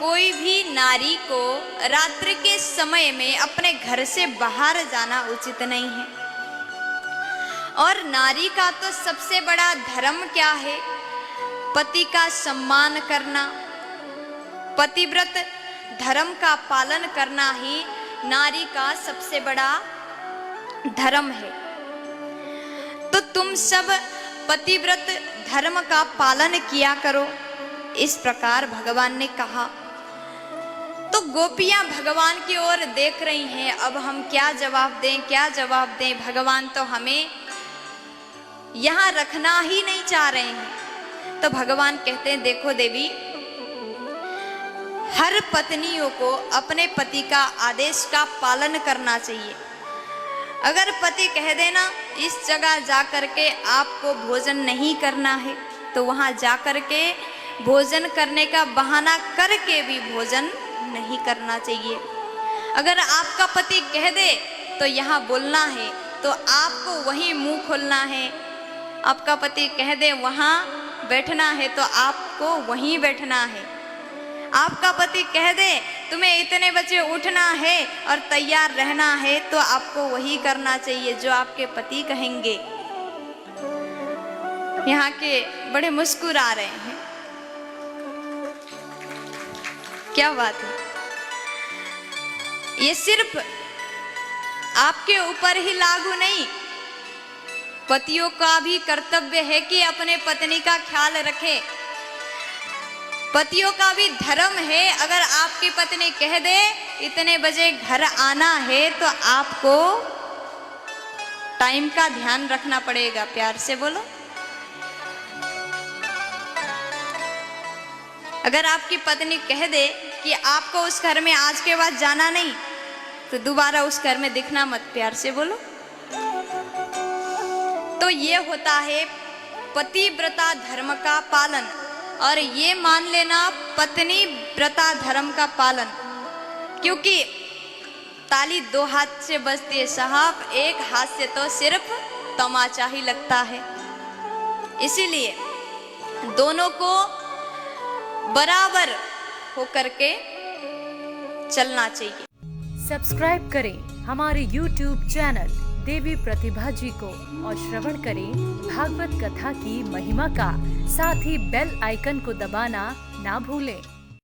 कोई भी नारी को रात्रि के समय में अपने घर से बाहर जाना उचित नहीं है। और नारी का तो सबसे बड़ा धर्म क्या है? पति का सम्मान करना, पतिव्रत धर्म का पालन करना ही नारी का सबसे बड़ा धर्म है। तो तुम सब पतिव्रत धर्म का पालन किया करो, इस प्रकार भगवान ने कहा। तो गोपियां भगवान की ओर देख रही हैं, अब हम क्या जवाब दें, क्या जवाब दें। भगवान तो हमें यहां रखना ही नहीं चाह रहे हैं। तो भगवान कहते हैं, देखो देवी, हर पत्नियों को अपने पति का आदेश का पालन करना चाहिए। अगर पति कह देना इस जगह जा करके आपको भोजन नहीं करना है, तो वहां जा करके भोजन करने का बहाना करके भी भोजन नहीं करना चाहिए। अगर आपका पति कह दे तो यहाँ बोलना है, तो आपको वही मुंह खोलना है। आपका पति कह दे वहाँ बैठना है, तो आपको वहीं बैठना है। आपका पति कह दे तुम्हें इतने बजे उठना है और तैयार रहना है, तो आपको वही करना चाहिए जो आपके पति कहेंगे। यहाँ के बड़े मुस्कुरा रहे हैं, क्या बात है। ये सिर्फ आपके ऊपर ही लागू नहीं, पतियों का भी कर्तव्य है कि अपने पत्नी का ख्याल रखें। पतियों का भी धर्म है, अगर आपकी पत्नी कह दे इतने बजे घर आना है, तो आपको टाइम का ध्यान रखना पड़ेगा। प्यार से बोलो। अगर आपकी पत्नी कह दे कि आपको उस घर में आज के बाद जाना नहीं, तो दोबारा उस घर में दिखना मत। प्यार से बोलो। तो ये होता है पतिव्रता धर्म का पालन। और ये मान लेना पत्नी व्रता धर्म का पालन, क्योंकि ताली दो हाथ से बजती है साहब, एक हाथ से तो सिर्फ तमाचा ही लगता है। इसीलिए दोनों को बराबर होकर के चलना चाहिए। सब्सक्राइब करें हमारे YouTube चैनल देवी प्रतिभा जी को और श्रवण करें भागवत कथा की महिमा का। साथ ही बेल आइकन को दबाना ना भूलें।